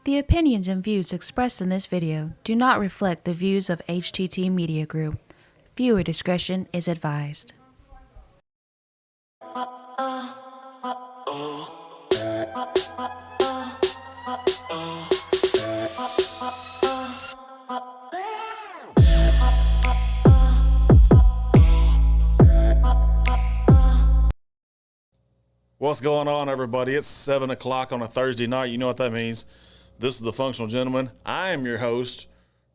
The opinions and views expressed in this video do not reflect the views of HTT Media Group. Viewer discretion is advised. What's going on, everybody? It's 7 o'clock on a Thursday night. You know what that means. This is The Functional Gentleman. I am your host,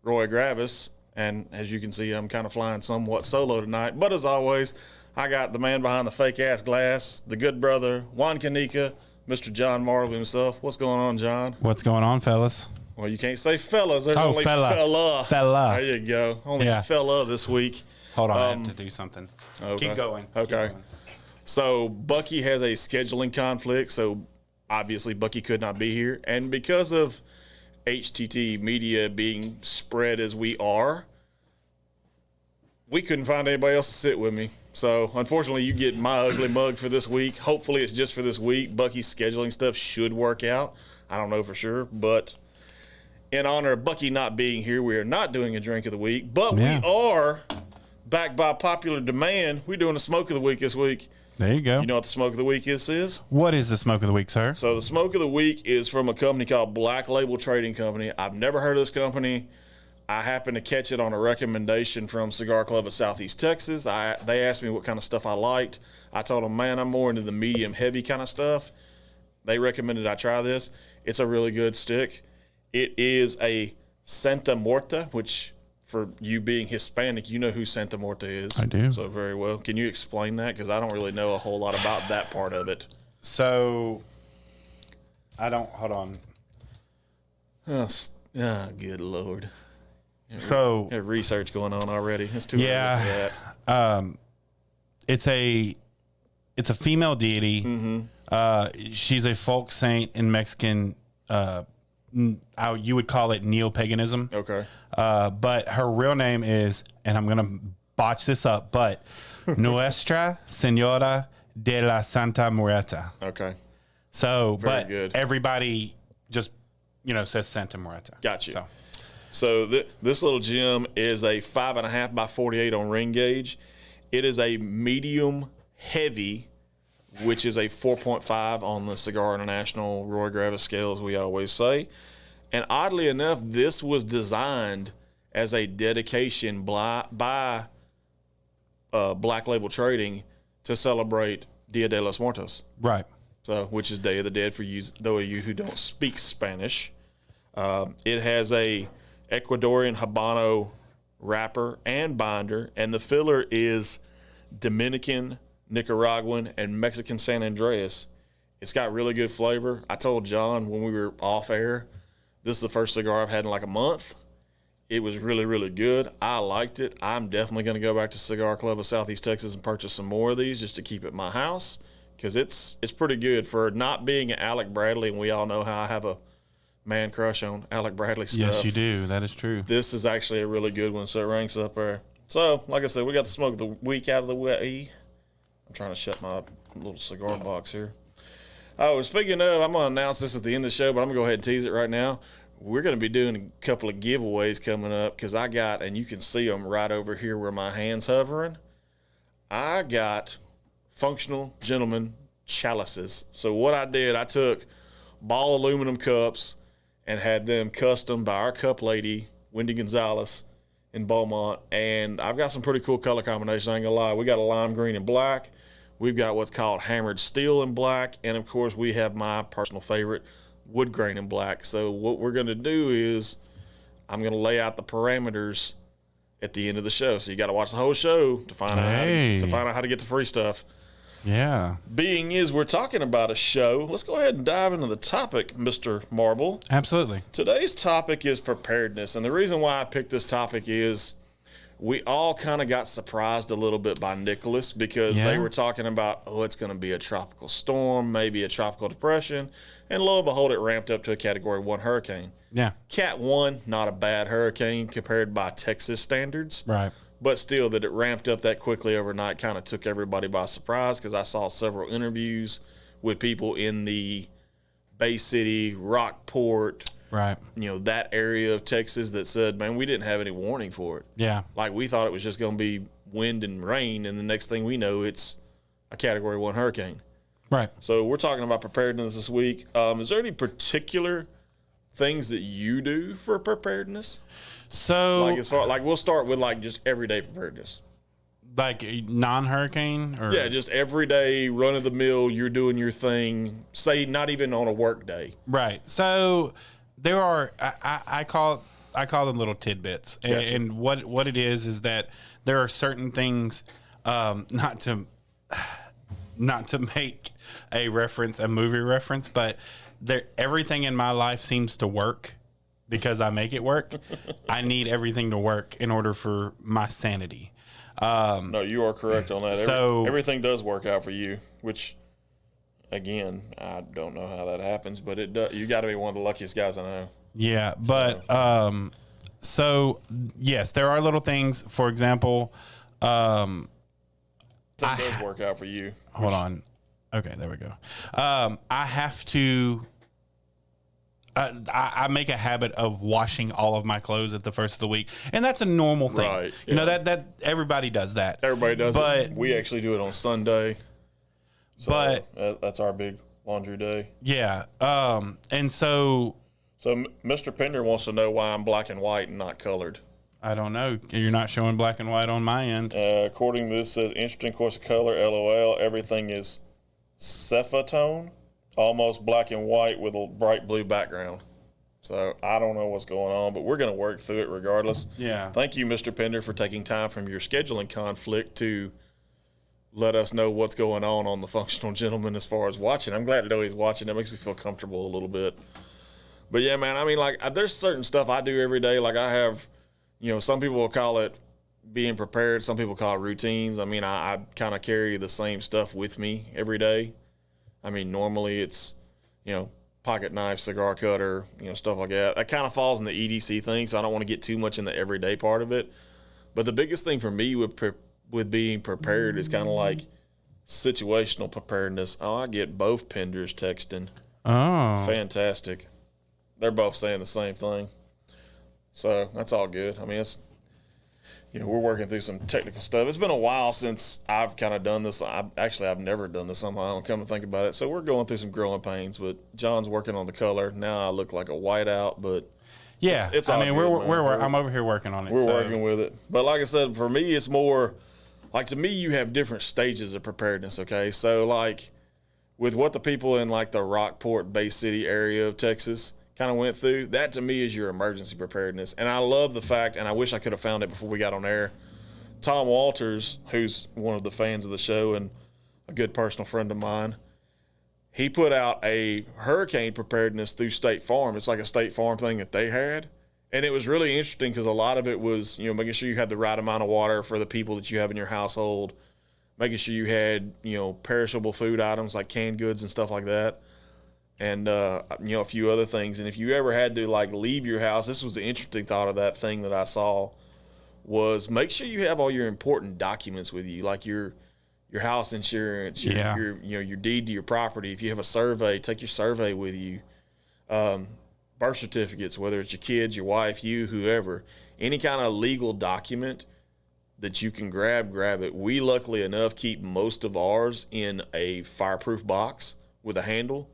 Roy Gravis, and as you can see, I'm kind of flying somewhat solo tonight. But as always, I got the man behind the fake-ass glass, the good brother, Juan Canica, Mr. John Marble himself. What's going on, John? What's going on, fellas? Well, you can't say fellas. There's Oh, only fella. There you go. Only Yeah. fella this week. Hold on, I have to do something. Okay. Keep going. Okay. Keep going. So Bucky has a scheduling conflict, so obviously Bucky could not be here. And because of HTT Media being spread as we are, we couldn't find anybody else to sit with me. So unfortunately, you get my ugly mug for this week. Hopefully it's just for this week. Bucky's scheduling stuff should work out. I don't know for sure, but in honor of Bucky not being here, we are not doing a drink of the week, but Yeah. we are, backed by popular demand, we're doing a smoke of the week this week. There you go. You know what the smoke of the week is? What is the smoke of the week, sir? So the smoke of the week is from a company called Black Label Trading Company. I've never heard of this company. I happened to catch it on a recommendation from Cigar Club of Southeast Texas. They asked me what kind of stuff I liked. I told them, man, I'm more into the medium heavy kind of stuff. They recommended I try this. It's a really good stick. It is a Santa Muerta, which for you being Hispanic, you know who Santa Muerta is. I do. So very well. Can you explain that? Because I don't really know a whole lot about that part of it. So, I don't, hold on. Good Lord. So, Have research going on already. It's too early yeah, for that. it's a female deity. Mm-hmm. She's a folk saint in Mexican, how you would call it neo-paganism. Okay. But her real name is, and I'm going to botch this up, but Nuestra Señora de la Santa Muerta. Okay. So, Very but good. everybody just, says Santa Muerta. Got you. So, So this little gem is a 5.5 by 48 on ring gauge. It is a medium heavy, which is a 4.5 on the Cigar International Roy Gravis scale, as we always say. And oddly enough, this was designed as a dedication by Black Label Trading to celebrate Dia de los Muertos. right. So, which is Day of the Dead for you, those of you who don't speak Spanish. It has a Ecuadorian Habano wrapper and binder, and the filler is Dominican, Nicaraguan, and Mexican San Andreas. It's got really good flavor. I told John when we were off air, this is the first cigar I've had in like a month. It was really, really good. I liked it. I'm definitely going to go back to Cigar Club of Southeast Texas and purchase some more of these just to keep at my house, because it's pretty good for not being an Alec Bradley, and we all know how I have a man crush on Alec Bradley stuff. Yes, you do. That is true. This is actually a really good one, so it ranks up there. So, like I said, we got the smoke of the week out of the way. I'm trying to shut my little cigar box here. Oh, speaking of, I'm going to announce this at the end of the show, but I'm going to go ahead and tease it right now. We're going to be doing a couple of giveaways coming up because I got, and you can see them right over here where my hand's hovering, I got Functional Gentleman chalices. So what I did, I took ball aluminum cups and had them custom by our cup lady, Wendy Gonzalez in Beaumont. And I've got some pretty cool color combinations, I ain't gonna lie. We got a lime green and black. We've got what's called hammered steel in black. And of course, we have my personal favorite, wood grain in black. So what we're gonna do is I'm gonna lay out the parameters at the end of the show. So you got to watch the whole show to find out how to get the free stuff. Yeah. Being is we're talking about a show, let's go ahead and dive into the topic, Mr. Marble. Absolutely. Today's topic is preparedness, and the reason why I picked this topic is we all kind of got surprised a little bit by Nicholas because they were talking about, it's going to be a tropical storm, maybe a tropical depression, and lo and behold, it ramped up to a Category 1 hurricane. Yeah. Cat 1, not a bad hurricane compared by Texas standards. Right. But still, that it ramped up that quickly overnight kind of took everybody by surprise because I saw several interviews with people in the Bay City, Rockport, Right. That area of Texas that said, man, we didn't have any warning for it. Yeah. Like we thought it was just going to be wind and rain, and the next thing we know, it's a Category 1 hurricane. Right. So we're talking about preparedness this week. Is there any particular things that you do for preparedness? So, Like we'll start with like just everyday preparedness. like non-hurricane, or Yeah, just everyday run of the mill. You're doing your thing. Say not even on a work day. right. So there are I call them little tidbits, Gotcha. and what it is that there are certain things, not to make a movie reference, but everything in my life seems to work because I make it work. I need everything to work in order for my sanity. No, you are correct on that. So- Everything does work out for you, which, again, I don't know how that happens, but it does. You got to be one of the luckiest guys I know. Yeah, but so yes, there are little things. For example, Thing does work out for you. hold on. Okay, there we go. I have to. I make a habit of washing all of my clothes at the first of the week, and that's a normal thing. Right, You know yeah. that everybody does that. Everybody does But- it. We actually do it on Sunday. So But- that's our big laundry day. Yeah. And so So Mr. Pender wants to know why I'm black and white and not colored. I don't know. You're not showing black and white on my end. According to this, says interesting course of color. LOL. Everything is cephotone, almost black and white with a bright blue background. So I don't know what's going on, but we're going to work through it regardless. Yeah. Thank you, Mr. Pender, for taking time from your scheduling conflict to let us know what's going on the Functional Gentleman as far as watching. I'm glad to know he's watching. That makes me feel comfortable a little bit. But yeah, man, I mean, like, there's certain stuff I do every day. Like I have, some people will call it being prepared. Some people call it routines. I mean, I kind of carry the same stuff with me every day. I mean, normally it's, pocket knife, cigar cutter, stuff like that. That kind of falls in the EDC thing, so I don't want to get too much in the everyday part of it. But the biggest thing for me with being prepared is kind of like situational preparedness. Oh, I get both Penders texting. Oh. Fantastic. They're both saying the same thing. So that's all good. I mean, it's, we're working through some technical stuff. It's been a while since I've kind of done this. I've never done this on my own, come to think about it. So we're going through some growing pains, but John's working on the color. Now I look like a whiteout, but Yeah. it's all I mean, good, man. I'm over here working on it. we're so- working with it. But like I said, for me, it's more like, to me, you have different stages of preparedness. Okay. So like with what the people in like the Rockport, Bay City area of Texas kind of went through, that to me is your emergency preparedness. And I love the fact, and I wish I could have found it before we got on air, Tom Walters, who's one of the fans of the show and a good personal friend of mine, he put out a hurricane preparedness through State Farm. It's like a State Farm thing that they had. And it was really interesting because a lot of it was, making sure you had the right amount of water for the people that you have in your household, making sure you had, perishable food items like canned goods and stuff like that. And, a few other things. And if you ever had to like leave your house, this was the interesting thought of that thing that I saw, was make sure you have all your important documents with you, like your house insurance, your deed to your property. If you have a survey, take your survey with you. Birth certificates, whether it's your kids, your wife, you, whoever, any kind of legal document that you can grab it. We luckily enough keep most of ours in a fireproof box with a handle.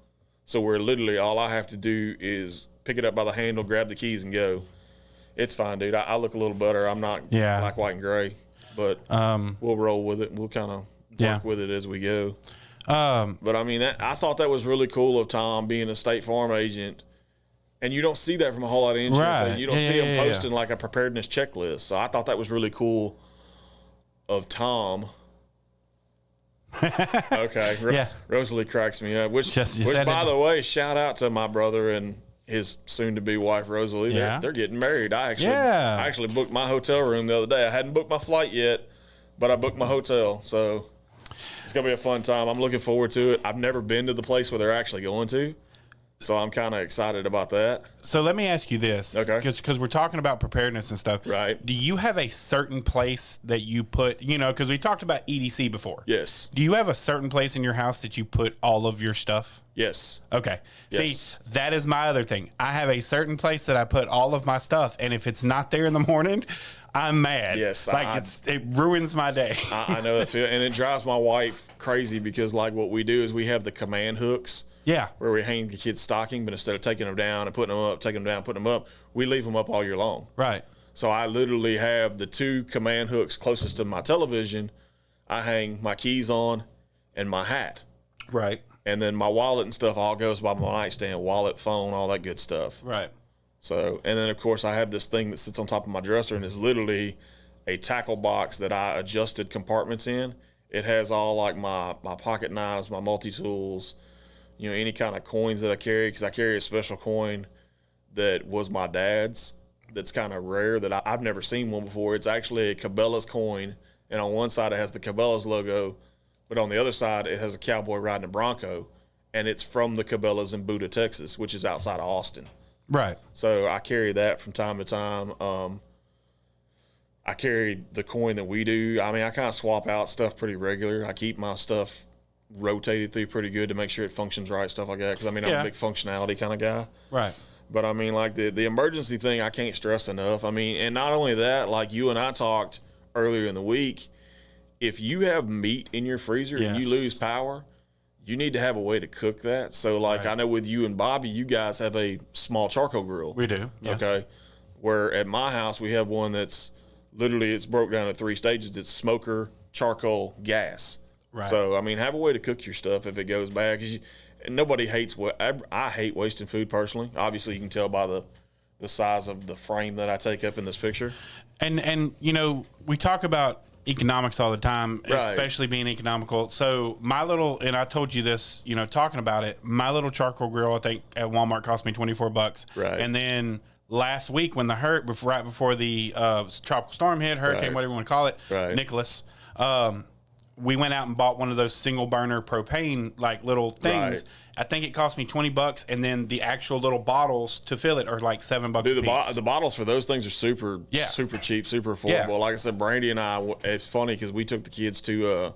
So where literally all I have to do is pick it up by the handle, grab the keys, and go. It's fine, dude. I look a little better. I'm not black, white, and gray, but we'll roll with it. We'll kind of work with it as we go. But I mean, I thought that was really cool of Tom being a State Farm agent, and you don't see that from a whole lot of insurance. Right. You don't see him posting like a preparedness checklist. So I thought that was really cool of Tom. Okay. Rosalie cracks me up. Which by the way, shout out to my brother and his soon-to-be wife, Rosalie. They're getting married. I actually booked my hotel room the other day. I hadn't booked my flight yet, but I booked my hotel. So it's going to be a fun time. I'm looking forward to it. I've never been to the place where they're actually going to. So I'm kind of excited about that. So let me ask you this. Okay. Because we're talking about preparedness and stuff. Right. Do you have a certain place that you put, because we talked about EDC before. Yes. Do you have a certain place in your house that you put all of your stuff? Yes. Okay. Yes. See, that is my other thing. I have a certain place that I put all of my stuff, and if it's not there in the morning, I'm mad. Yes, it ruins my day. I know that feel, and it drives my wife crazy because like what we do is we have the command hooks. Yeah. Where we hang the kids' stocking, but instead of taking them down and putting them up, taking them down, putting them up, we leave them up all year long. Right. So I literally have the 2 command hooks closest to my television. I hang my keys on and my hat. Right. And then my wallet and stuff all goes by my nightstand, wallet, phone, all that good stuff. Right. So, and then of course I have this thing that sits on top of my dresser and is literally a tackle box that I adjusted compartments in. It has all like my pocket knives, my multi-tools, any kind of coins that I carry, because I carry a special coin that was my dad's that's kind of rare that I've never seen one before. It's actually a Cabela's coin, and on one side it has the Cabela's logo, but on the other side it has a cowboy riding a Bronco, and it's from the Cabela's in Buda, Texas, which is outside of Austin. Right. So I carry that from time to time. I carry the coin that we do. I mean, I kind of swap out stuff pretty regular. I keep my stuff rotated through pretty good to make sure it functions right, stuff like that. Because, I mean, I'm a big functionality kind of guy. Right. But, I mean, like the emergency thing, I can't stress enough. I mean, and not only that, like you and I talked earlier in the week, if you have meat in your freezer and you lose power, you need to have a way to cook that. So, like, I know with you and Bobby, you guys have a small charcoal grill. We do, yes. Okay. Where at my house, we have one that's literally, it's broke down to 3 stages. It's smoker, charcoal, gas. Right. So, I mean, have a way to cook your stuff if it goes bad. Because nobody hates what I hate wasting food personally. Obviously, you can tell by the size of the frame that I take up in this picture. And we talk about economics all the time, especially being economical. So and I told you this, talking about it, my little charcoal grill, I think at Walmart cost me $24. Right. And then last week when right before the tropical storm hit, hurricane, whatever you want to call it, Nicholas, we went out and bought one of those single burner propane like little things. Right. I think it cost me $20, and then the actual little bottles to fill it are like $7 Dude, a piece. The bottles for those things are super cheap, super affordable. Yeah. Like I said, Brandy and I, it's funny because we took the kids to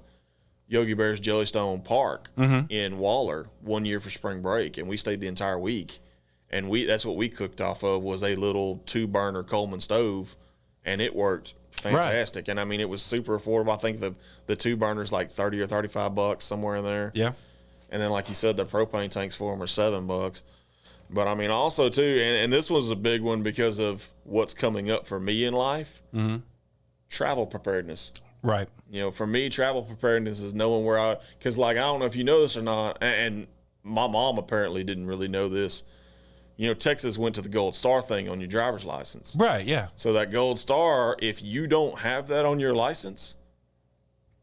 Yogi Bear's Jellystone Park in Waller one year for spring break, and we stayed the entire week. And that's what we cooked off of was a little 2-burner Coleman stove, and it worked fantastic. Right. And I mean, it was super affordable. I think the 2 burners like $30 or $35 somewhere in there. Yeah. And then, like you said, the propane tanks for them are $7. But I mean, also too, and this was a big one because of what's coming up for me in life. Travel preparedness. Right. For me, travel preparedness is knowing where because like I don't know if you know this or not, and my mom apparently didn't really know this. Texas went to the Gold Star thing on your driver's license. Right, yeah. So that Gold Star, if you don't have that on your license,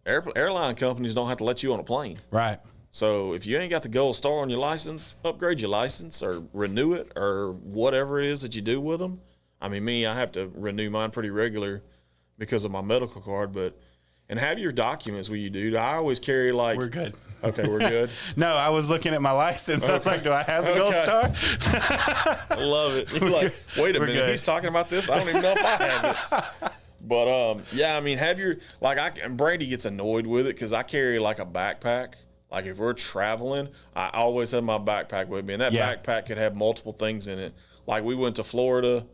airline companies don't have to let you on a plane. Right. So if you ain't got the Gold Star on your license, upgrade your license or renew it or whatever it is that you do with them. I mean, I have to renew mine pretty regular because of my medical card, and have your documents with you, dude. I always carry like... We're good. Okay, we're good. No, I was looking at my license. Okay. I was like, do I have the Gold Star? I love it. You're like, wait a minute, good. He's talking about this? I don't even know if I have it. But, yeah, I mean, have your... and Brady gets annoyed with it because I carry like a backpack. Like if we're traveling, I always have my backpack with me. And that backpack could have multiple things in it. Like we went to Florida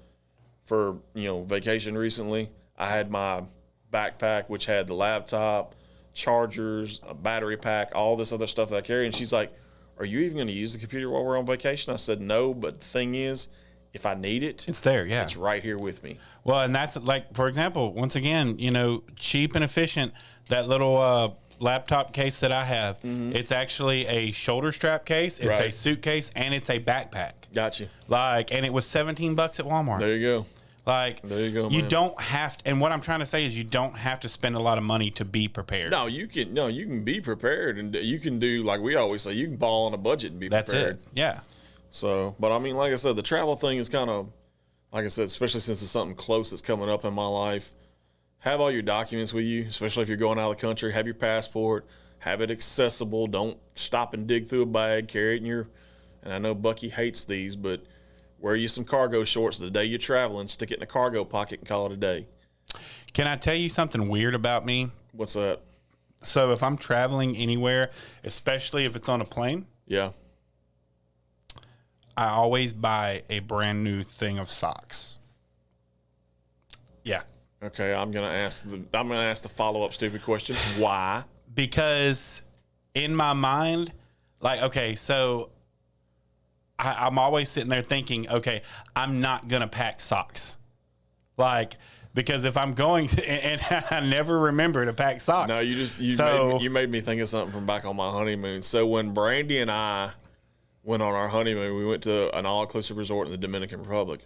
for, vacation recently. I had my backpack, which had the laptop, chargers, a battery pack, all this other stuff that I carry. And she's like, are you even going to use the computer while we're on vacation? I said, no, but the thing is, if I need it, it's there. Yeah. It's right here with me. Well, and that's like, for example, once again, cheap and efficient, that little, laptop case that I have, it's actually a shoulder strap case, it's a suitcase, and it's a backpack. Gotcha. And it was $17 at Walmart. There you go. There you go, man. You don't have to, and what I'm trying to say is you don't have to spend a lot of money to be prepared. No, you can be prepared, and you can do, like we always say, you can ball on a budget and be prepared. That's it. Yeah. So, but I mean, like I said, the travel thing is kind of, like I said, especially since it's something close that's coming up in my life. Have all your documents with you, especially if you're going out of the country. Have your passport. Have it accessible. Don't stop and dig through a bag. Carry it in and I know Bucky hates these, but wear you some cargo shorts the day you're traveling, stick it in a cargo pocket and call it a day. Can I tell you something weird about me? What's that? So if I'm traveling anywhere, especially if it's on a plane, Yeah. I always buy a brand new thing of socks. Yeah. Okay, I'm gonna ask the follow-up stupid question. Why? Because in my mind, like, okay, so I'm always sitting there thinking, okay, I'm not gonna pack socks. Like, because if I'm going to, and I never remember to pack socks. No, you made me think of something from back on my honeymoon. So when Brandy and I went on our honeymoon, we went to an all-inclusive resort in the Dominican Republic.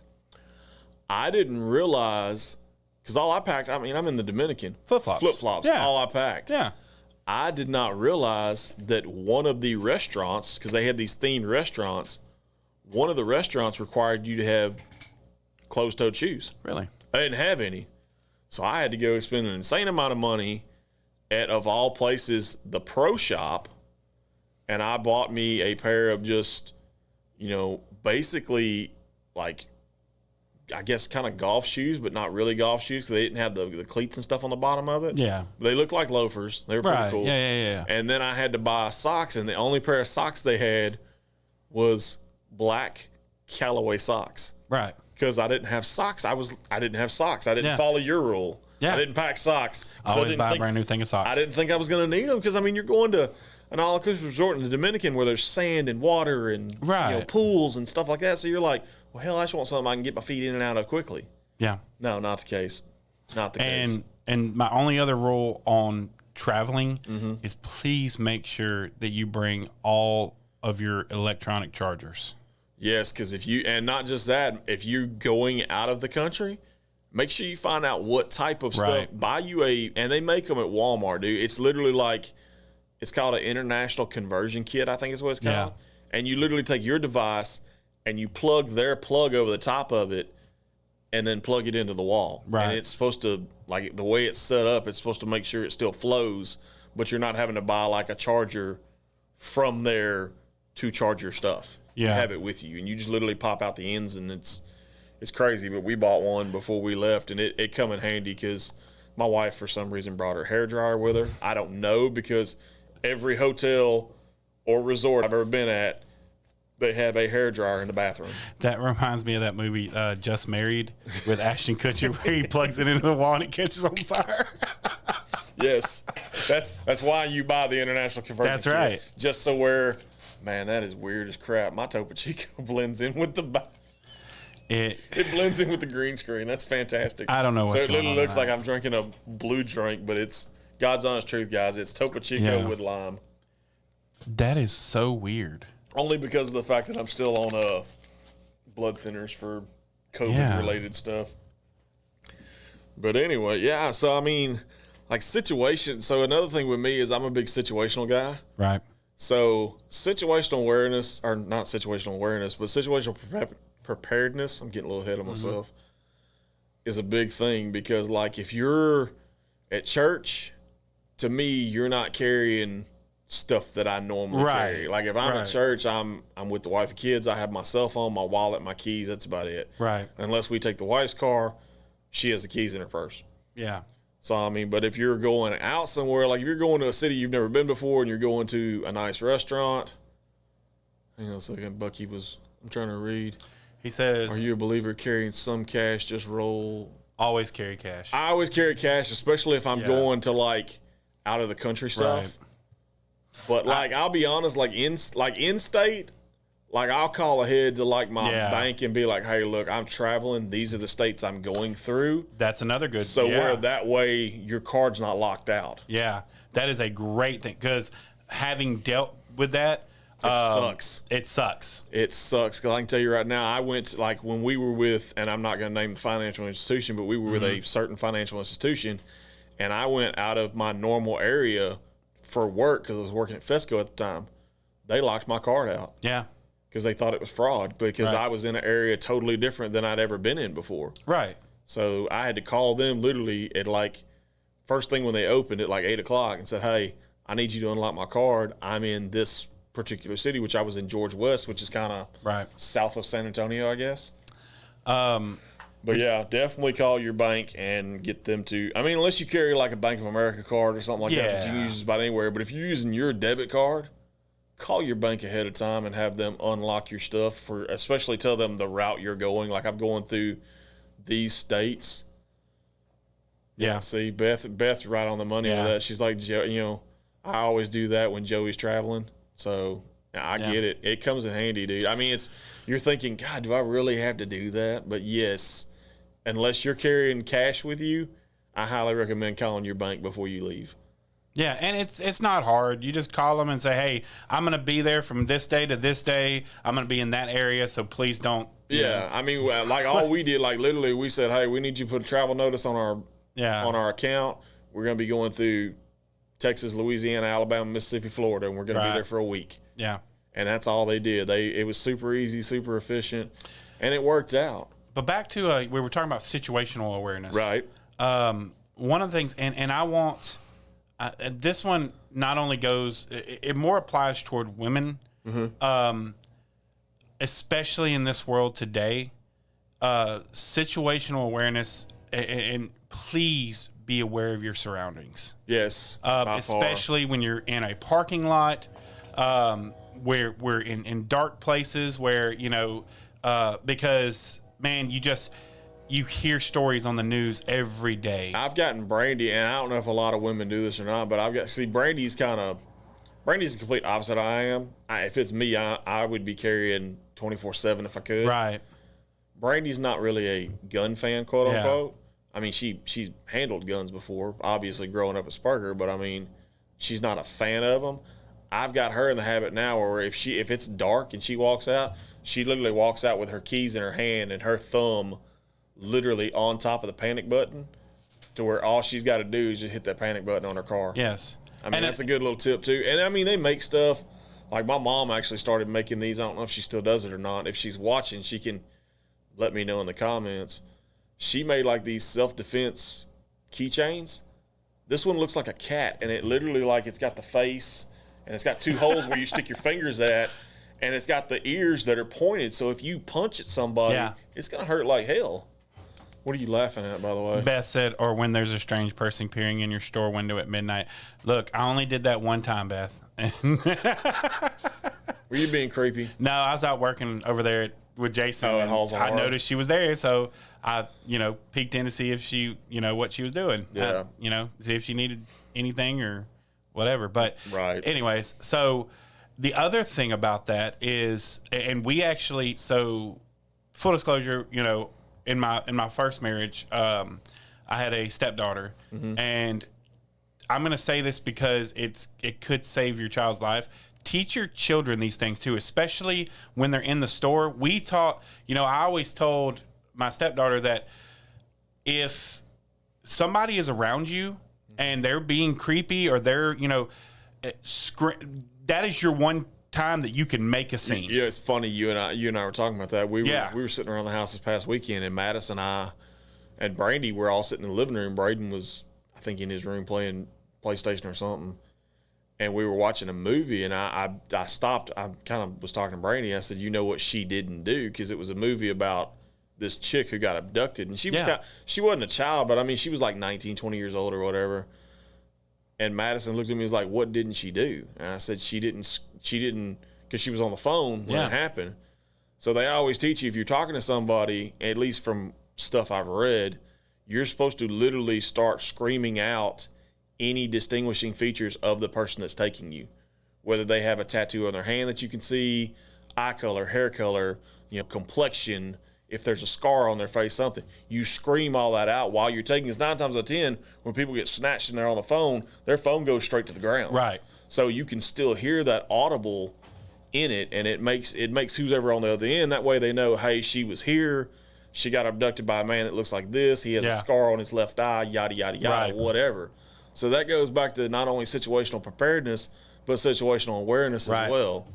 I didn't realize, because all I packed, I mean, I'm in the Dominican. Flip-flops. Flip-flops, Yeah. all I packed. Yeah. I did not realize that one of the restaurants, because they had these themed restaurants, one of the restaurants required you to have closed-toed shoes. Really? I didn't have any. So I had to go spend an insane amount of money at, of all places, the Pro Shop. And I bought me a pair of just, basically like, I guess kind of golf shoes, but not really golf shoes because they didn't have the cleats and stuff on the bottom of it. Yeah. They looked like loafers. They were pretty cool. Yeah. And then I had to buy socks, and the only pair of socks they had was black Callaway socks. Right. Because I didn't have socks. I didn't have socks. I didn't follow your rule. Yeah. I didn't pack socks. Always buy a brand new thing of socks. I didn't think I was going to need them because, I mean, you're going to an all-inclusive resort in the Dominican where there's sand and water and pools and stuff like that. So you're like, well, hell, I just want something I can get my feet in and out of quickly. Yeah. No, not the case. Not the case. And my only other rule on traveling is please make sure that you bring all of your electronic chargers. Yes, because and not just that, if you're going out of the country, make sure you find out what type of stuff. Buy you and they make them at Walmart, dude. It's literally like, it's called an international conversion kit, I think is what it's called. Yeah. And you literally take your device and you plug their plug over the top of it and then plug it into the wall. Right. And it's supposed to, like the way it's set up, it's supposed to make sure it still flows, but you're not having to buy like a charger from there to charge your stuff. Yeah. You have it with you, and you just literally pop out the ends, and it's crazy. But we bought one before we left, and it come in handy because my wife, for some reason, brought her hairdryer with her. I don't know, because every hotel or resort I've ever been at, they have a hairdryer in the bathroom. That reminds me of that movie, Just Married, with Ashton Kutcher, where he plugs it into the wall and it catches on fire. Yes, that's why you buy the international conversion. That's right. Kit, just so where, man, that is weird as crap. My Topo Chico blends in with it blends in with the green screen. That's fantastic. I don't know what's going on. So it literally looks like I'm drinking a blue drink, but it's God's honest truth, guys. It's Topo Chico with lime. That is so weird. Only because of the fact that I'm still on blood thinners for COVID-related stuff. But anyway, yeah. So, I mean, like situation. So another thing with me is I'm a big situational guy. Right. So situational awareness, or not situational awareness, but situational preparedness, I'm getting a little ahead of myself, is a big thing because, like, if you're at church, to me, you're not carrying stuff that I normally carry. Like, if I'm at church, I'm with the wife and kids. I have my cell phone, my wallet, my keys. That's about it. Right. Unless we take the wife's car, she has the keys in her purse. Yeah. So, I mean, but if you're going out somewhere, like if you're going to a city you've never been before and you're going to a nice restaurant, hang on a second, Bucky I'm trying to read. He says, are you a believer carrying some cash, just roll? Always carry cash. I always carry cash, especially if I'm going to like out of the country stuff. Right. But like, I'll be honest, like in state, like I'll call ahead to like my bank and be like, hey, look, I'm traveling. These are the states I'm going through. That's another good. So where that way your card's not locked out. Yeah, that is a great thing because having dealt with that, sucks. It sucks. It sucks because I can tell you right now, I went to, like when we were with, and I'm not going to name the financial institution, but we were with a certain financial institution, and I went out of my normal area for work because I was working at Fesco at the time. They locked my card out. Yeah. Because they thought it was fraud because I was in an area totally different than I'd ever been in before. Right. So I had to call them literally at like first thing when they opened at like 8 o'clock and said, hey, I need you to unlock my card. I'm in this particular city, which I was in George West, which is kind of Right. south of San Antonio, I guess. But yeah, definitely call your bank and get them to. I mean, unless you carry like a Bank of America card or something like that you can use just about anywhere. But if you're using your debit card, call your bank ahead of time and have them unlock your stuff for. Especially tell them the route you're going. Like I'm going through these states. Yeah. See, Beth's right on the money with that. She's like, you know, I always do that when Joey's traveling. So I get it. It comes in handy, dude. I mean, you're thinking, God, do I really have to do that? But yes, unless you're carrying cash with you, I highly recommend calling your bank before you leave. Yeah, and it's not hard. You just call them and say, hey, I'm going to be there from this day to this day. I'm going to be in that area, so please don't. Yeah, I mean, like all we did, like literally we said, hey, we need you to put a travel notice on our account. We're going to be going through Texas, Louisiana, Alabama, Mississippi, Florida, and we're going to be there for a week. Yeah. And that's all they did. It was super easy, super efficient, and it worked out. But back to we were talking about situational awareness. Right. One of the things, and I want this one not only goes, it more applies toward women, especially in this world today. Situational awareness, and please be aware of your surroundings. Yes. Especially when you're in a parking lot, where we're in dark places where, you know, because man, you hear stories on the news every day. I've gotten Brandy, and I don't know if a lot of women do this or not, but Brandy's the complete opposite I am. If it's me, I would be carrying 24/7 if I could. Right. Brandy's not really a gun fan, quote unquote. I mean, she's handled guns before, obviously growing up at Sparker, but I mean, she's not a fan of them. I've got her in the habit now where if it's dark and she walks out, she literally walks out with her keys in her hand and her thumb literally on top of the panic button, to where all she's got to do is just hit that panic button on her car. Yes. I mean, that's a good little tip too. And I mean, they make stuff like my mom actually started making these. I don't know if she still does it or not. If she's watching, she can let me know in the comments. She made like these self-defense keychains. This one looks like a cat, and it literally it's got the face, and it's got two holes where you stick your fingers at, and it's got the ears that are pointed. So if you punch at somebody, it's gonna hurt like hell. What are you laughing at, by the way? Beth said, or when there's a strange person peering in your store window at midnight. Look, I only did that one time, Beth. Were you being creepy? No, I was out working over there with Jason. Oh, at Halls on I Hart. noticed she was there, so I, peeked in to see if she, what she was doing. Yeah. See if she needed anything or whatever. But right. Anyways, so the other thing about that is, and we actually, so full disclosure, in my first marriage, I had a stepdaughter, and I'm going to say this because it could save your child's life. Teach your children these things too, especially when they're in the store. We taught, I always told my stepdaughter that if somebody is around you and they're being creepy or they're, that is your one time that you can make a scene. Yeah, it's funny. You and I were talking about that. We were sitting around the house this past weekend, and Madison, and Brandy were all sitting in the living room. Braden was, I think, in his room playing PlayStation or something, and we were watching a movie. And I stopped. I kind of was talking to Brandy. I said, "You know what she didn't do?" Because it was a movie about this chick who got abducted, and she wasn't a child, but I mean, she was like 19, 20 years old or whatever. And Madison looked at me and was like, "What didn't she do?" And I said, she didn't, because she was on the phone when it happened. So they always teach you, if you're talking to somebody, at least from stuff I've read, you're supposed to literally start screaming out any distinguishing features of the person that's taking you. Whether they have a tattoo on their hand that you can see, eye color, hair color, complexion, if there's a scar on their face, something. You scream all that out while you're taking this. 9 times out of 10, when people get snatched and they're on the phone, their phone goes straight to the ground. Right. So you can still hear that audible in it, and it makes who's ever on the other end. That way they know, hey, she was here. She got abducted by a man that looks like this. He has a scar on his left eye, yada, yada, yada, whatever. So that goes back to not only situational preparedness, but situational awareness as well.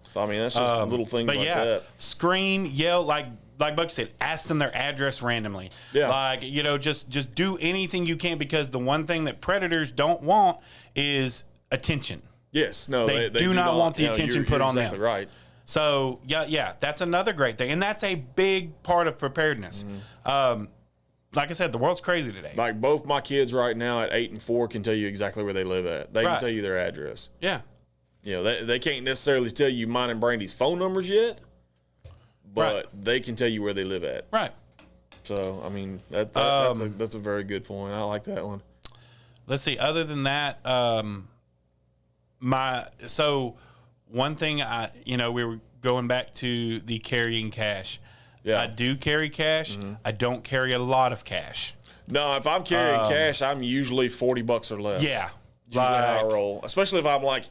So, I mean, that's just little things like that. Scream, yell, like Buck said, ask them their address randomly. Yeah. Like, just do anything you can, because the one thing that predators don't want is attention. Yes, no, They do not want the attention put on them. Exactly right. So yeah, that's another great thing, and that's a big part of preparedness. Like I said, the world's crazy today. Like both my kids right now at 8 and 4 can tell you exactly where they live at. They can tell you their address. Yeah. You know, they can't necessarily tell you mine and Brandy's phone numbers yet, but they can tell you where they live at. Right. So, I mean, that's a very good point. I like that one. Let's see. Other than that, one thing we were going back to the carrying cash. Yeah. I do carry cash. I don't carry a lot of cash. No, if I'm carrying cash, I'm usually $40 or less. Yeah. Usually how I roll, especially if I'm like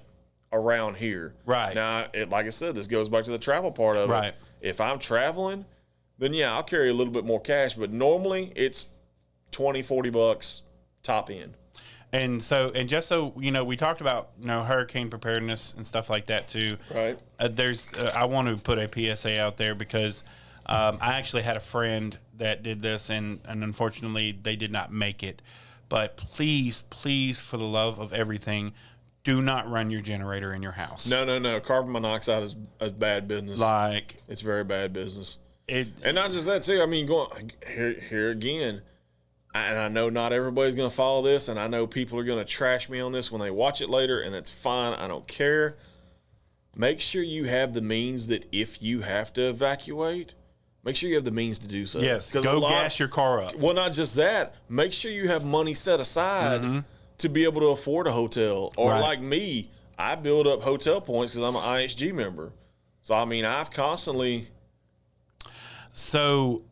around here. Right. Now, like I said, this goes back to the travel part of it. Right. If I'm traveling, then yeah, I'll carry a little bit more cash, but normally it's $20-$40 top end. And just so we talked about hurricane preparedness and stuff like that too. Right. I want to put a PSA out there because I actually had a friend that did this, and unfortunately they did not make it. But please, for the love of everything, do not run your generator in your house. No. Carbon monoxide is a bad business. It's very bad business. And not just that too. I mean, going here again. And I know not everybody's going to follow this, and I know people are going to trash me on this when they watch it later, and it's fine. I don't care. Make sure you have the means that if you have to evacuate, make sure you have the means to do so. Yes, go gas your car up. Well, not just that. Make sure you have money set aside to be able to afford a hotel. Or like me, I build up hotel points because I'm an IHG member. So, I mean, I've constantly... So...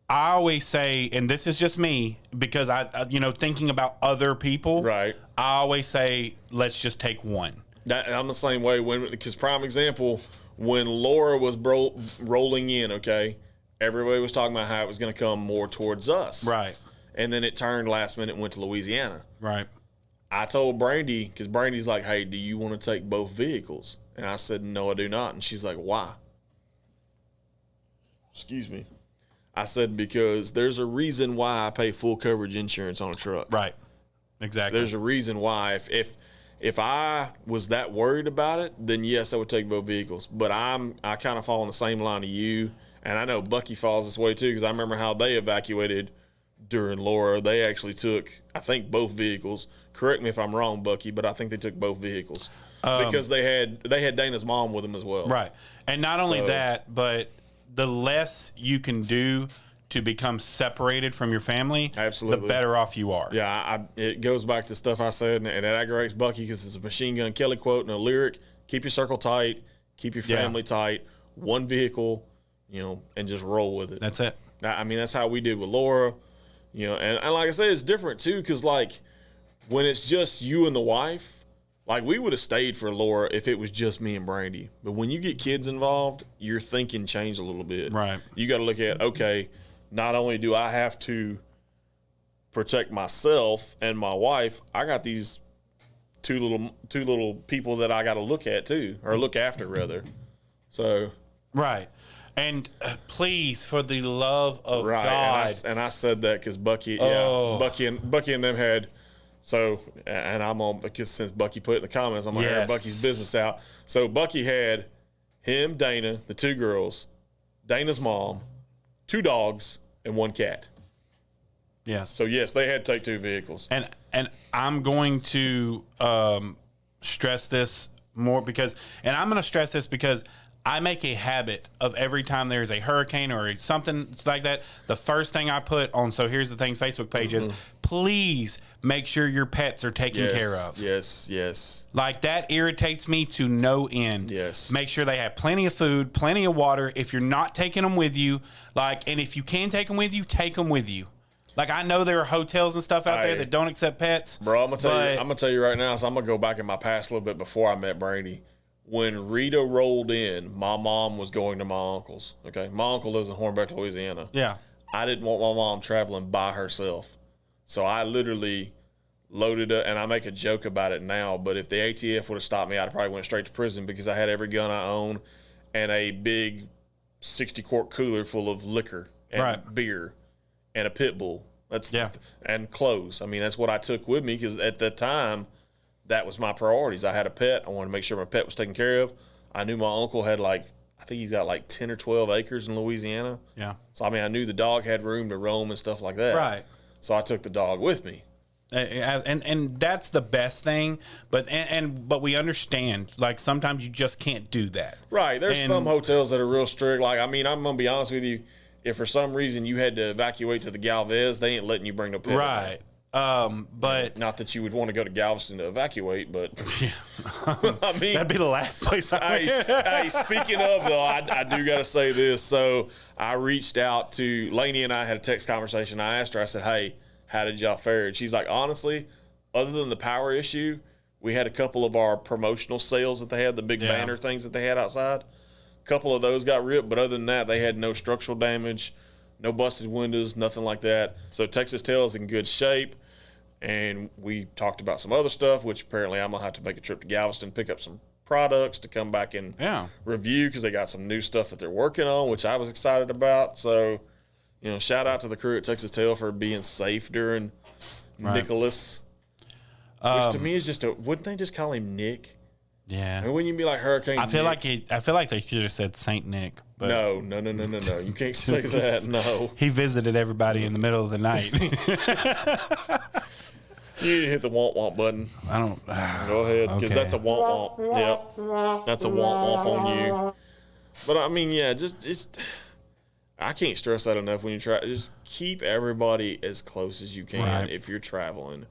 I always say, and this is just me, because I thinking about other people. Right. I always say, let's just take one. I'm the same way. Because prime example, when Laura was rolling in, okay, everybody was talking about how it was going to come more towards us. Right. And then it turned last minute and went to Louisiana. Right. I told Brandy, because Brandy's like, hey, do you want to take both vehicles? And I said, no, I do not. And she's like, why? Excuse me. I said, because there's a reason why I pay full coverage insurance on a truck. Right. Exactly. There's a reason why. If I was that worried about it, then yes, I would take both vehicles. But I kind of fall in the same line of you. And I know Bucky falls this way too, because I remember how they evacuated during Laura. They actually took, I think, both vehicles. Correct me if I'm wrong, Bucky, but I think they took both vehicles. Because they had Dana's mom with them as well. Right. And not only that, but the less you can do to become separated from your family, absolutely, the better off you are. Yeah, it goes back to stuff I said, and it aggravates Bucky because it's a Machine Gun Kelly quote and a lyric. Keep your circle tight, keep your family tight, one vehicle, and just roll with it. That's it. I mean, that's how we did with Laura, and like I said, it's different too, because like when it's just you and the wife, like we would have stayed for Laura if it was just me and Brandy. But when you get kids involved, your thinking changed a little bit. Right. You got to look at, okay, not only do I have to protect myself and my wife, I got these two little people that I got to look at too, or look after rather. So. Right. And please, for the love of God. And I said that because Bucky and them had. So, and I'm on, because since Bucky put it in the comments, I'm going to air Bucky's business out. So Bucky had him, Dana, the two girls, Dana's mom, 2 dogs, and 1 cat. Yes. So yes, they had to take 2 vehicles. And I'm going to stress this more because I make a habit of every time there's a hurricane or something like that, the first thing I put on So Here's the Things Facebook page is, please make sure your pets are taken care of. Yes. Like, that irritates me to no end. Yes. Make sure they have plenty of food, plenty of water. If you're not taking them with you, and if you can take them with you, take them with you. Like, I know there are hotels and stuff out there that don't accept pets. Bro, I'm gonna tell you right now, so I'm gonna go back in my past a little bit before I met Brandy. When Rita rolled in, my mom was going to my uncle's. Okay, my uncle lives in Hornbeck, Louisiana. Yeah. I didn't want my mom traveling by herself, so I literally loaded up. And I make a joke about it now, but if the ATF would have stopped me, I'd probably went straight to prison because I had every gun I own and a big 60-quart cooler full of liquor and beer and a pit bull. And clothes. I mean, that's what I took with me because at the time, that was my priorities. I had a pet. I wanted to make sure my pet was taken care of. I knew my uncle had I think he's got like 10 or 12 acres in Louisiana. Yeah. So, I mean, I knew the dog had room to roam and stuff like that. Right. So I took the dog with me. And that's the best thing, but we understand, like, sometimes you just can't do that. Right. There's some hotels that are real strict. Like, I mean, I'm going to be honest with you. If for some reason you had to evacuate to the Galvez, they ain't letting you bring no pet. Right. But not that you would want to go to Galveston to evacuate, but yeah. I mean, that'd be the last place. Hey, speaking of though, I do got to say this. So I reached out to Lainey and I had a text conversation. I asked her, I said, hey, how did y'all fare? And she's like, honestly, other than the power issue, we had a couple of our promotional sales that they had, the big banner things that they had outside. A couple of those got ripped, but other than that, they had no structural damage, no busted windows, nothing like that. So Texas Tail is in good shape. And we talked about some other stuff, which apparently I'm going to have to make a trip to Galveston, pick up some products to come back and review, because they got some new stuff that they're working on, which I was excited about. So, you know, shout out to the crew at Texas Tail for being safe during Nicholas, which to me is just wouldn't they just call him Nick? Yeah. And wouldn't you be like Hurricane I feel Nick? like they should have said Saint Nick. But No. You can't say that. No. He visited everybody in the middle of the night. You need to hit the womp button. I don't. Go ahead, because that's a womp womp. Yep, that's a womp womp on you. But I mean, yeah, just I can't stress that enough when you try. Just keep everybody as close as you can if you're traveling.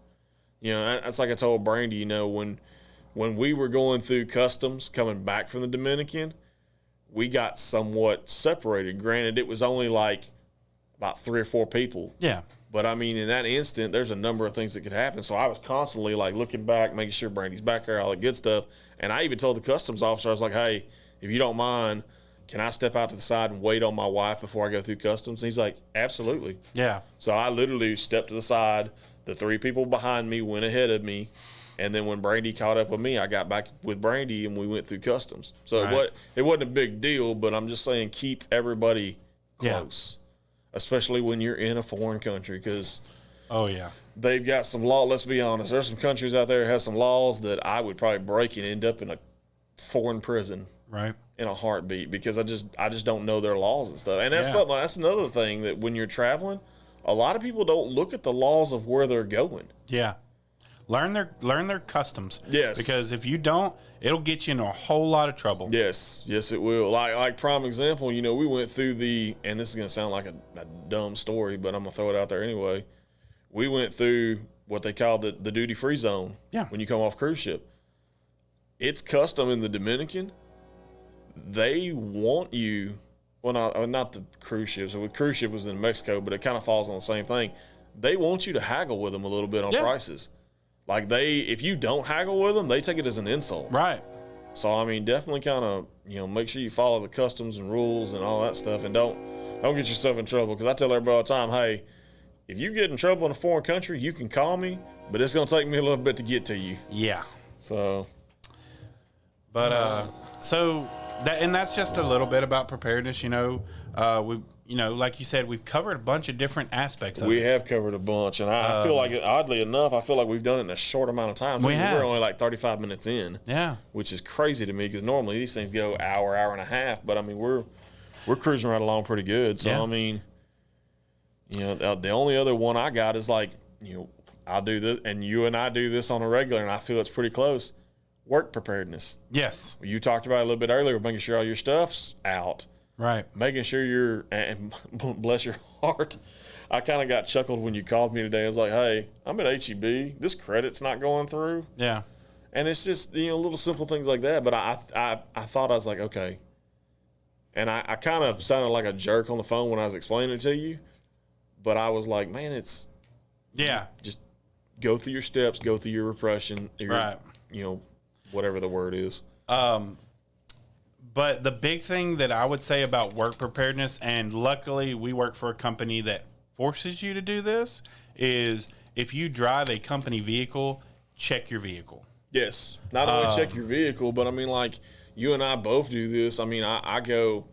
You know, that's like I told Brandy. You know, when we were going through customs coming back from the Dominican, we got somewhat separated. Granted, it was only like about 3 or 4 people. Yeah. But I mean, in that instant, there's a number of things that could happen. So I was constantly like looking back, making sure Brandy's back there, all that good stuff. And I even told the customs officer, I was like, hey, if you don't mind, can I step out to the side and wait on my wife before I go through customs? And he's like, absolutely. Yeah. So I literally stepped to the side. The 3 people behind me went ahead of me. And then when Brandy caught up with me, I got back with Brandy and we went through customs. So it wasn't a big deal, but I'm just saying keep everybody close. Especially when you're in a foreign country, because they've got some law. Let's be honest, there's some countries out there that have some laws that I would probably break and end up in a foreign prison in a heartbeat, because I just don't know their laws and stuff. And that's that's another thing, that when you're traveling, a lot of people don't look at the laws of where they're going. Yeah. Learn their customs. Yes. Because if you don't, it'll get you in a whole lot of trouble. Yes, it will. Like prime example, you know, we went through and this is going to sound like a dumb story, but I'm going to throw it out there anyway. We went through what they call the duty-free zone when you come off cruise ship. It's custom in the Dominican. They want you, well, not the cruise ships. So the cruise ship was in Mexico, but it kind of falls on the same thing. They want you to haggle with them a little bit on prices. Like if you don't haggle with them, they take it as an insult. Right. So I mean, definitely kind of, you know, make sure you follow the customs and rules and all that stuff, and don't get yourself in trouble. Because I tell everybody all the time, hey, if you get in trouble in a foreign country, you can call me, but it's gonna take me a little bit to get to you. Yeah. So. But that's just a little bit about preparedness. You know, like you said, we've covered a bunch of different aspects of it. We have covered a bunch, and I feel like, oddly enough, we've done it in a short amount of time. We're only like 35 minutes in. Yeah. Which is crazy to me, because normally these things go hour and a half, but I mean, we're cruising right along pretty good. So, I mean, you know, the only other one I got is like, you know, I'll do this, and you and I do this on a regular, and I feel it's pretty close. Work preparedness. Yes. You talked about it a little bit earlier, making sure all your stuff's out. Right. Making sure and bless your heart, I kind of got chuckled when you called me today. I was like, hey, I'm at HEB. This credit's not going through. Yeah. And it's just, you know, little simple things like that. But I thought, I was like, okay. And I kind of sounded like a jerk on the phone when I was explaining it to you. But I was like, man, it's. Yeah. Just go through your steps, go through your repression. You know, whatever the word is. But the big thing that I would say about work preparedness, and luckily we work for a company that forces you to do this, is if you drive a company vehicle, check your vehicle. Yes. Not only check your vehicle, but I mean, like, you and I both do this. I mean, I go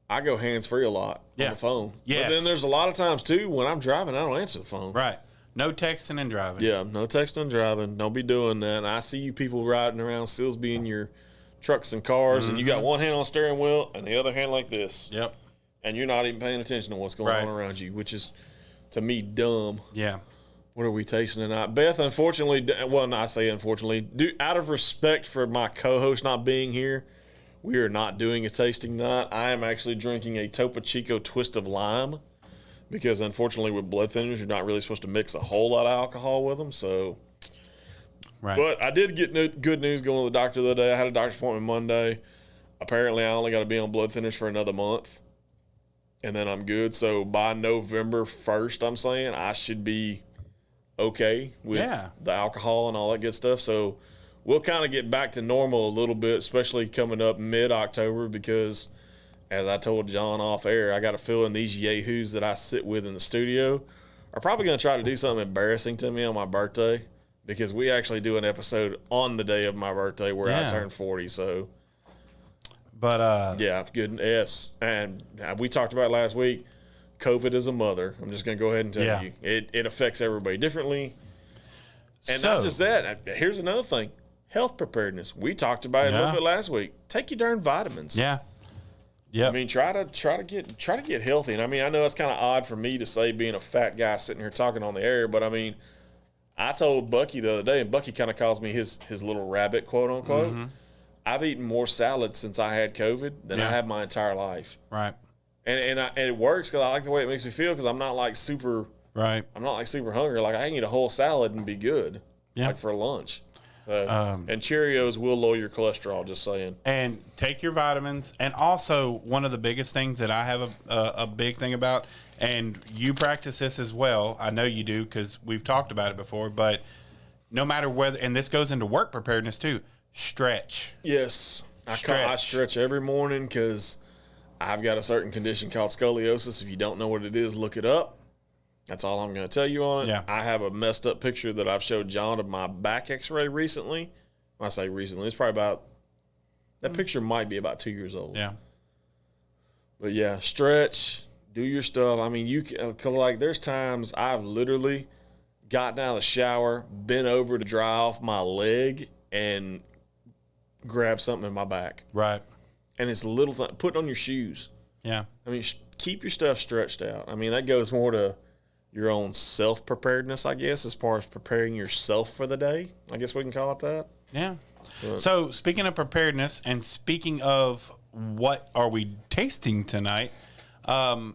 hands-free a lot on the phone. Yes. But then there's a lot of times, too, when I'm driving, I don't answer the phone. Right. No texting and driving. Yeah, no texting and driving. Don't be doing that. And I see you people riding around Silsbee in your trucks and cars, and you got one hand on the steering wheel and the other hand like this. Yep. And you're not even paying attention to what's going on around you, which is, to me, dumb. Yeah. What are we tasting tonight? Beth, unfortunately, well, I say unfortunately, out of respect for my co-host not being here, we are not doing a tasting tonight. I am actually drinking a Topo Chico Twist of Lime because, unfortunately, with blood thinners, you're not really supposed to mix a whole lot of alcohol with them. So, Right. But I did get good news going to the doctor the other day. I had a doctor's appointment Monday. Apparently, I only got to be on blood thinners for another month, and then I'm good. So by November 1st, I'm saying I should be okay with the alcohol and all that good stuff. So we'll kind of get back to normal a little bit, especially coming up mid-October, because as I told John off air, I got a feeling these yahoos that I sit with in the studio are probably going to try to do something embarrassing to me on my birthday, because we actually do an episode on the day of my birthday where I turn 40. So, but yeah, good. Yes, and we talked about it last week. COVID is a mother. I'm just going to go ahead and tell you. It affects everybody differently. And not just that. Here's another thing. Health preparedness. We talked about it a little bit last week. Take your darn vitamins. Yeah. Yeah. I mean, try to get healthy. And I mean, I know it's kind of odd for me to say, being a fat guy sitting here talking on the air, but I mean, I told Bucky the other day, and Bucky kind of calls me his little rabbit, quote unquote. Mm-hmm. I've eaten more salad since I had COVID than I have my entire life. Right. And it works because I like the way it makes me feel, because I'm not like super hungry. Like, I can eat a whole salad and be good, like for lunch. So, and Cheerios will lower your cholesterol, just saying. And take your vitamins. And also, one of the biggest things that I have a big thing about, and you practice this as well, I know you do because we've talked about it before, but no matter whether, and this goes into work preparedness too, stretch. Yes. I stretch every morning because I've got a certain condition called scoliosis. If you don't know what it is, look it up. That's all I'm going to tell you on it. Yeah. I have a messed up picture that I've showed John of my back x-ray recently. When I say recently, it's probably about, that picture might be about 2 years old. Yeah. But yeah, stretch, do your stuff. I mean, you can, like, there's times I've literally gotten out of the shower, bent over to dry off my leg, and grabbed something in my back. Right. And it's a little thing. Put on your shoes. Yeah. I mean, keep your stuff stretched out. I mean, that goes more to your own self-preparedness, I guess, as far as preparing yourself for the day. I guess we can call it that. Yeah. So, speaking of preparedness and speaking of what are we tasting tonight, why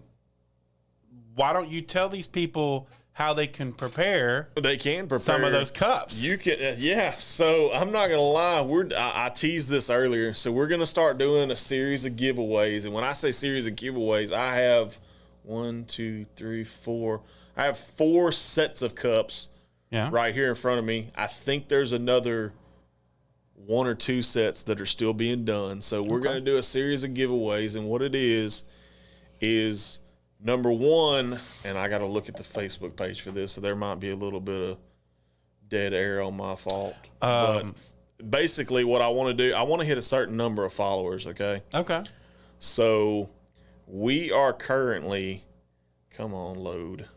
don't you tell these people how they can prepare? They can prepare some of those cups. You can, yeah. So I'm not gonna lie. I teased this earlier. So we're gonna start doing a series of giveaways. And when I say series of giveaways, I have 1, 2, 3, 4. I have 4 sets of cups. Right here in front of me. I think there's another 1 or 2 sets that are still being done. So we're gonna do a series of giveaways, and what it is number 1, and I got to look at the Facebook page for this, so there might be a little bit of dead air on my fault. But basically what I want to do, I want to hit a certain number of followers, okay? Okay. So we are currently, come on, load.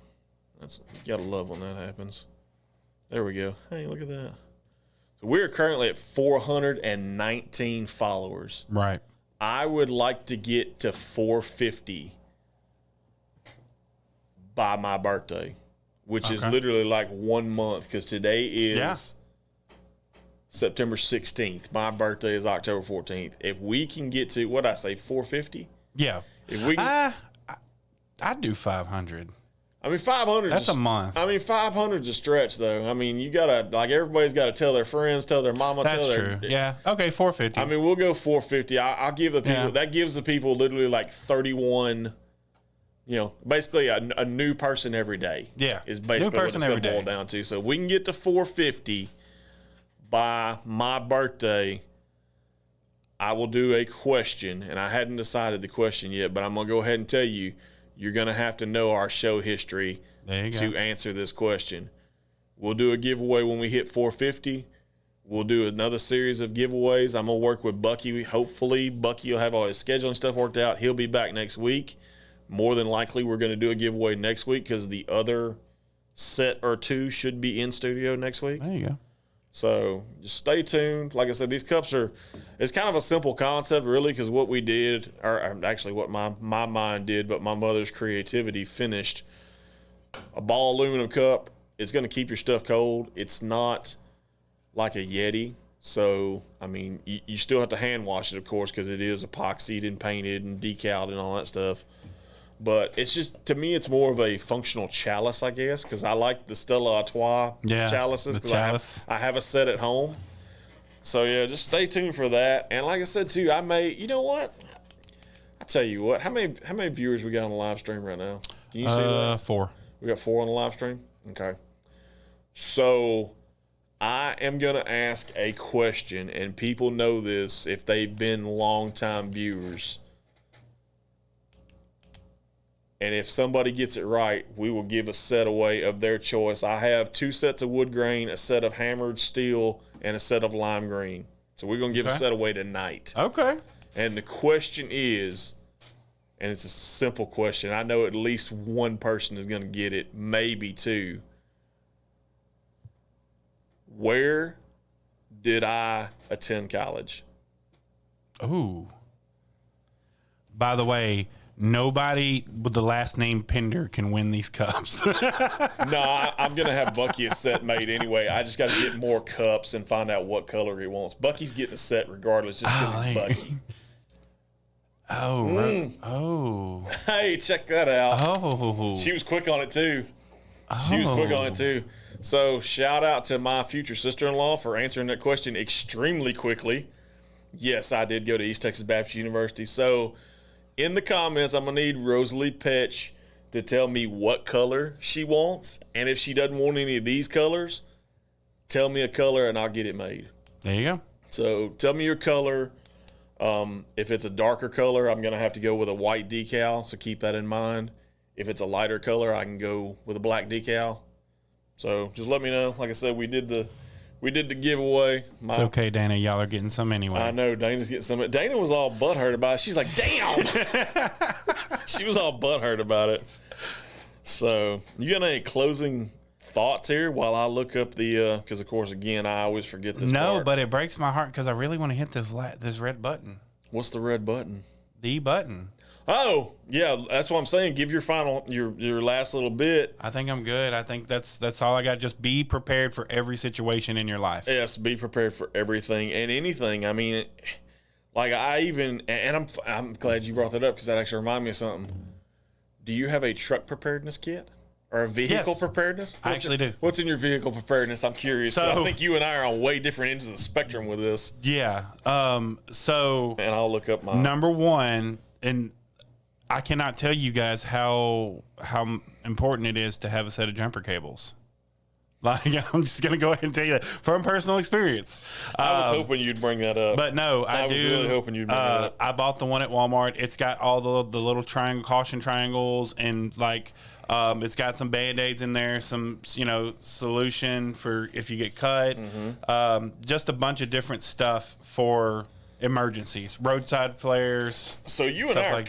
You got to love when that happens. There we go. Hey, look at that. So we're currently at 419 followers. Right. I would like to get to 450 by my birthday, which is literally like 1 month, because today is September 16th. My birthday is October 14th. If we can get to, what I say, 450? Yeah. If we can, I'd do 500. I mean, 500. That's a month. I mean, 500 is a stretch, though. I mean, you gotta, like, everybody's got to tell their friends, tell their mama, That's tell their. true. Yeah. Okay, 450. I mean, we'll go 450. I'll give the people, that gives the people literally like 31. You know, basically a new person every day. Yeah. Is basically what it's going to boil down to. So if we can get to 450 by my birthday, I will do a question. And I hadn't decided the question yet, but I'm going to go ahead and tell you, you're going to have to know our show history to answer this question. We'll do a giveaway when we hit 450. We'll do another series of giveaways. I'm going to work with Bucky. Hopefully, Bucky will have all his scheduling stuff worked out. He'll be back next week. More than likely, we're going to do a giveaway next week because the other set or two should be in studio next week. There you go. So just stay tuned. Like I said, these cups it's kind of a simple concept, really, because what we did, or actually what my mind did, but my mother's creativity finished a ball aluminum cup. It's going to keep your stuff cold. It's not like a Yeti. So, I mean, you still have to hand wash it, of course, because it is epoxied and painted and decaled and all that stuff. But it's just, to me, it's more of a functional chalice, I guess, because I like the Stella Artois chalices. The chalice. I have a set at home. So, yeah, just stay tuned for that. And like I said, too, you know what? I tell you what, how many viewers we got on the live stream right now? Can you see that? 4. We got 4 on the live stream? Okay. So, I am going to ask a question, and people know this if they've been longtime viewers. And if somebody gets it right, we will give a set away of their choice. I have 2 sets of wood grain, a set of hammered steel, and a set of lime green. So we're going to give a set away tonight. Okay. And the question is, and it's a simple question. I know at least one person is going to get it, maybe 2. Where did I attend college? Ooh. By the way, nobody with the last name Pender can win these cups. No, I'm going to have Bucky a set made anyway. I just got to get more cups and find out what color he wants. Bucky's getting a set regardless, just because it's Bucky. Oh. Hey, check that out. Oh. She was quick on it, too. So, shout out to my future sister-in-law for answering that question extremely quickly. Yes, I did go to East Texas Baptist University. So, in the comments, I'm going to need Rosalie Petch to tell me what color she wants. And if she doesn't want any of these colors, tell me a color and I'll get it made. There you go. So, tell me your color. If it's a darker color, I'm going to have to go with a white decal, so keep that in mind. If it's a lighter color, I can go with a black decal. So just let me know. Like I said, we did the giveaway. It's okay, Dana. Y'all are getting some anyway. I know Dana's getting some. Dana was all butthurt about it. She's like, damn. She was all butthurt about it. So you got any closing thoughts here while I look up the? Because of course, again, I always forget this. No, but it breaks my heart because I really want to hit this red button. What's the red button? The button. Oh, yeah, that's what I'm saying. Give your your last little bit. I think I'm good. I think that's all I got. Just be prepared for every situation in your life. Yes, be prepared for everything and anything. I mean, like I'm glad you brought that up because that actually reminded me of something. Do you have a truck preparedness kit or a vehicle preparedness? I actually do. What's in your vehicle preparedness? I'm curious. So, I think you and I are on way different ends of the spectrum with this. Yeah. So. And I'll look up my number one, and I cannot tell you guys how important it is to have a set of jumper cables. Like, I'm just going to go ahead and tell you that from personal experience. I was hoping you'd bring that up. But no, I was really hoping you'd bring that up. I bought the one at Walmart. It's got all the little caution triangles, and like it's got some Band-Aids in there, some solution for if you get cut. Mm-hmm. Just a bunch of different stuff for emergencies, roadside flares. So you and I are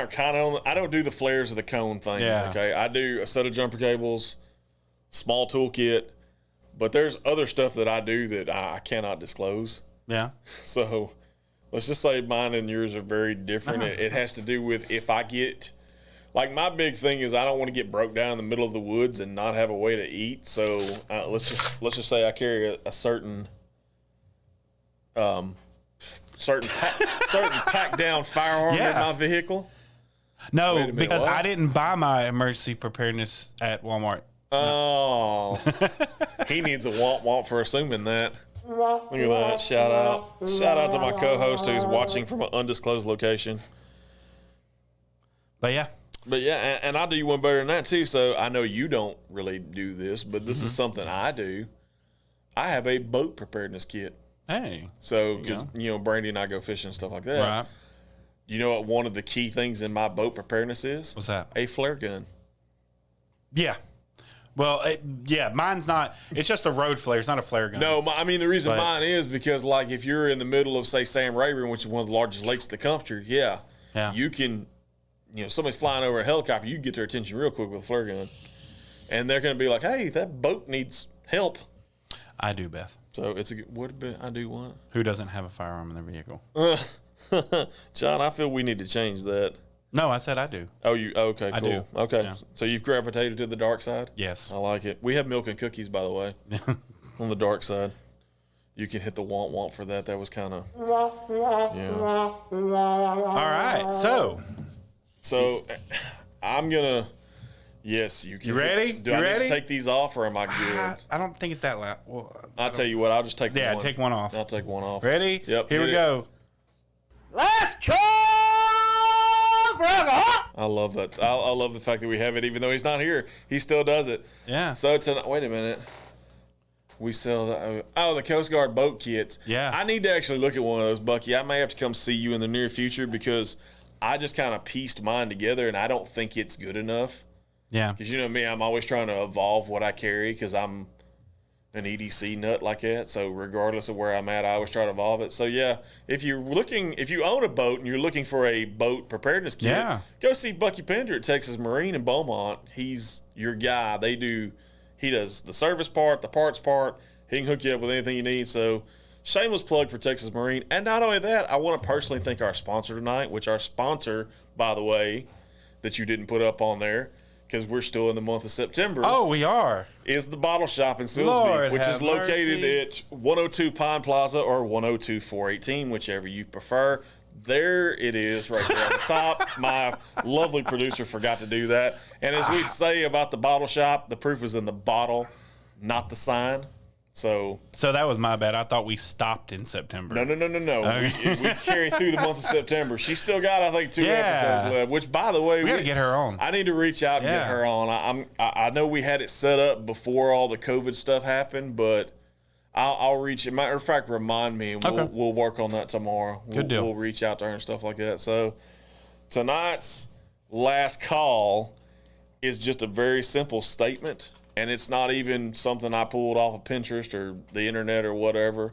kind of on. I don't do the flares or the cone things. Yeah. Okay, I do a set of jumper cables, small toolkit, but there's other stuff that I do that I cannot disclose. Yeah. So let's just say mine and yours are very different. It has to do with if I get, like, my big thing is I don't want to get broke down in the middle of the woods and not have a way to eat. So let's just say I carry a certain packed down firearm in my vehicle. No, because I didn't buy my emergency preparedness at Walmart. Oh, he needs a womp for assuming that. Look at that. Shout out to my co-host who's watching from an undisclosed location. But yeah, and I'll do you one better than that too. So I know you don't really do this, but this is something I do. I have a boat preparedness kit. Hey. So, because, Brandy and I go fishing and stuff like that. Right. You know what one of the key things in my boat preparedness is? What's that? A flare gun. Yeah. Well, mine's not. It's just a road flare. It's not a flare gun. No, I mean, the reason mine is because, like, if you're in the middle of, say, Sam Rayburn, which is one of the largest lakes in the country, you can, somebody's flying over a helicopter, you can get their attention real quick with a flare gun. and they're going to be like, "Hey, that boat needs help." I do, Beth. So it's a good. What I do what? Who doesn't have a firearm in their vehicle? John, I feel we need to change that. No, I said I do. Oh, you okay? Cool. I do. Okay, Yeah. so you've gravitated to the dark side. Yes. I like it. We have milk and cookies, by the way, on the dark side. You can hit the want for that. That was kind of yeah. All right. So I'm gonna. Yes, you can. You ready? Do You I need ready? to take these off, or am I good? I don't think it's that loud. Well, I'll tell you what. I'll just take yeah, one. take one off. I'll take one off. Ready? Yep. Here hit we it. go. Last call forever. I love that. I love the fact that we have it, even though he's not here. He still does it. Yeah. So wait a minute. We sell the Coast Guard boat kits. Yeah. I need to actually look at one of those, Bucky. I may have to come see you in the near future because I just kind of pieced mine together, and I don't think it's good enough. Yeah. Because you know me, I'm always trying to evolve what I carry because I'm an EDC nut like that. So regardless of where I'm at, I always try to evolve it. So yeah, if you own a boat and you're looking for a boat preparedness kit, Yeah. go see Bucky Pender at Texas Marine in Beaumont. He's your guy. He does the service part, the parts part. He can hook you up with anything you need. So shameless plug for Texas Marine. And not only that, I want to personally thank our sponsor tonight, which our sponsor, by the way, that you didn't put up on there, because we're still in the month of September. Oh, we are. Is the Bottle Shop in Silsbee, Lord which is have located mercy. at 102 Pine Plaza or 102 418, whichever you prefer. There it is right there on the top. My lovely producer forgot to do that. And as we say about the Bottle Shop, the proof is in the bottle, not the sign. So that was my bad. I thought we stopped in September. no. Okay. We carry through the month of September. She's still got, I think, 2 Yeah. episodes left, which, by the way, We got to get her on. I need to reach out and get Yeah. her on. I know we had it set up before all the COVID stuff happened, but I'll reach. Matter of fact, remind me, and Okay. we'll work on that tomorrow. Good deal. We'll reach out to her and stuff like that. So tonight's last call is just a very simple statement, and it's not even something I pulled off of Pinterest or the internet or whatever.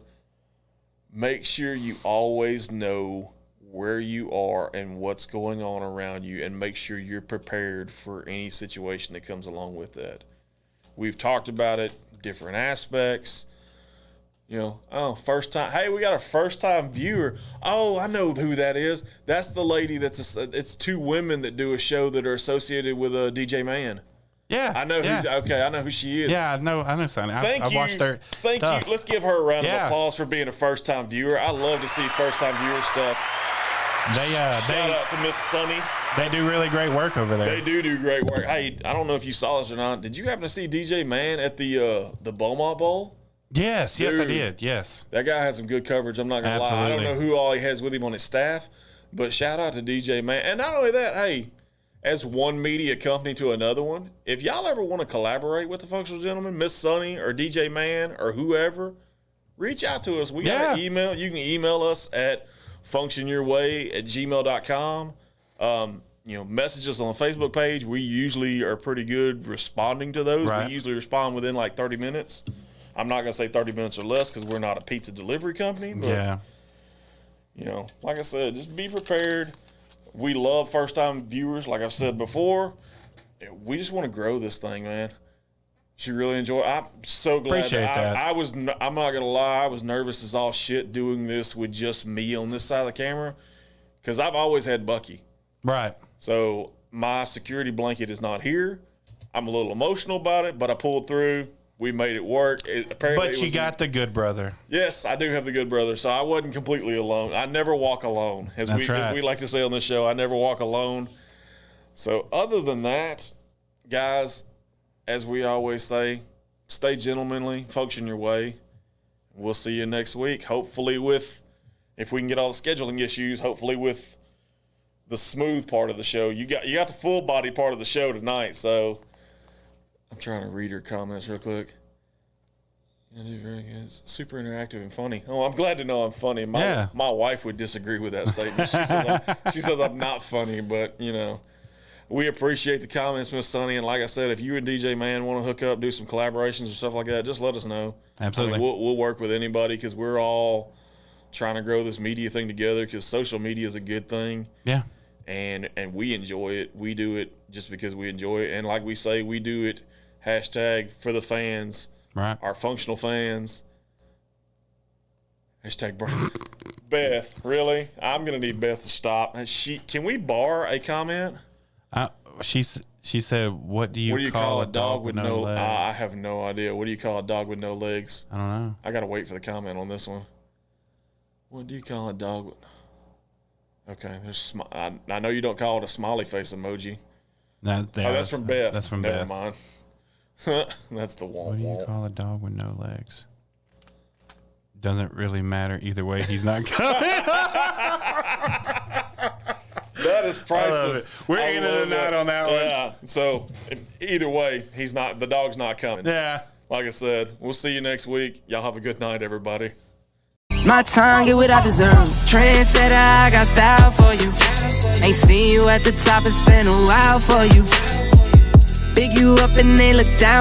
Make sure you always know where you are and what's going on around you, and make sure you're prepared for any situation that comes along with that. We've talked about it, different aspects. First time. Hey, we got a first time viewer. Oh, I know who that is. That's the lady it's 2 women that do a show that are associated with DJ Man. Yeah. I know I know who she is. Yeah, I know Sonny. Thank I've you. watched her Thank stuff. you. Let's give her a round of Yeah. applause for being a first time viewer. I love to see first time viewer stuff. Shout out to Miss Sunny. They do really great work over there. They do great work. Hey, I don't know if you saw this or not. Did you happen to see DJ Man at the Beaumont Bowl? Yes, I Dude. did. Yes. That guy has some good coverage. I'm not gonna lie. I don't Absolutely. know who all he has with him on his staff, but shout out to DJ Man. And not only that, hey, as one media company to another one, if y'all ever want to collaborate with the Functional Gentleman, Miss Sunny or DJ Man or whoever, reach out to us. We got an email. You can email us at functionyourway@gmail.com. Message us on the Facebook page. We usually are pretty good responding to those. Right. We usually respond within like 30 minutes. I'm not going to say 30 minutes or less because we're not a pizza delivery company. But, Yeah. like I said, just be prepared. We love first-time viewers, like I've said before. We just want to grow this thing, man. She really enjoy. I'm so glad. Appreciate that. I'm not gonna lie. I was nervous as all shit doing this with just me on this side of the camera, because I've always had Bucky. Right. So my security blanket is not here. I'm a little emotional about it, but I pulled through. We made it work. But you got the good brother. Yes, I do have the good brother, so I wasn't completely alone. I never walk alone. As That's right. we like to say on this show, I never walk alone. So other than that, guys, as we always say, stay gentlemanly, function your way. We'll see you next week. Hopefully if we can get all the scheduling issues, hopefully with the smooth part of the show. You got the full body part of the show tonight, so I'm trying to read her comments real quick. You do very good. It's super interactive and funny. Oh, I'm glad to know I'm funny. My wife would disagree with that statement. She says I'm not funny, but we appreciate the comments, Miss Sunny. And like I said, if you and DJ Man want to hook up, do some collaborations or stuff like that, just let us know. Absolutely. I mean, we'll work with anybody because we're all trying to grow this media thing together, because social media is a good thing. Yeah. And we enjoy it. We do it just because we enjoy it. And like we say, we do it Hashtag for the fans. Right. Our functional fans. Hashtag Beth, really? I'm gonna need Beth to stop. Can we bar a comment? She said, "What do you call a dog with no legs?" I have no idea. What do you call a dog with no legs? I don't know. I gotta wait for the comment on this one. What do you call a dog with? Okay, I know you don't call it a smiley face emoji. That's from Beth. That's from Never Beth. mind. That's the wall. What do you call a dog with no legs? Doesn't really matter either way. He's not coming. That is priceless. We're ending the night on that one. Yeah. So either way, the dog's not coming. Yeah. Like I said, we'll see you next week. Y'all have a good night, everybody. My tongue get what I deserve. Trendsetter, I got style for you. Ain't seen you at the top, it's been a while for you. Big you up and they look down.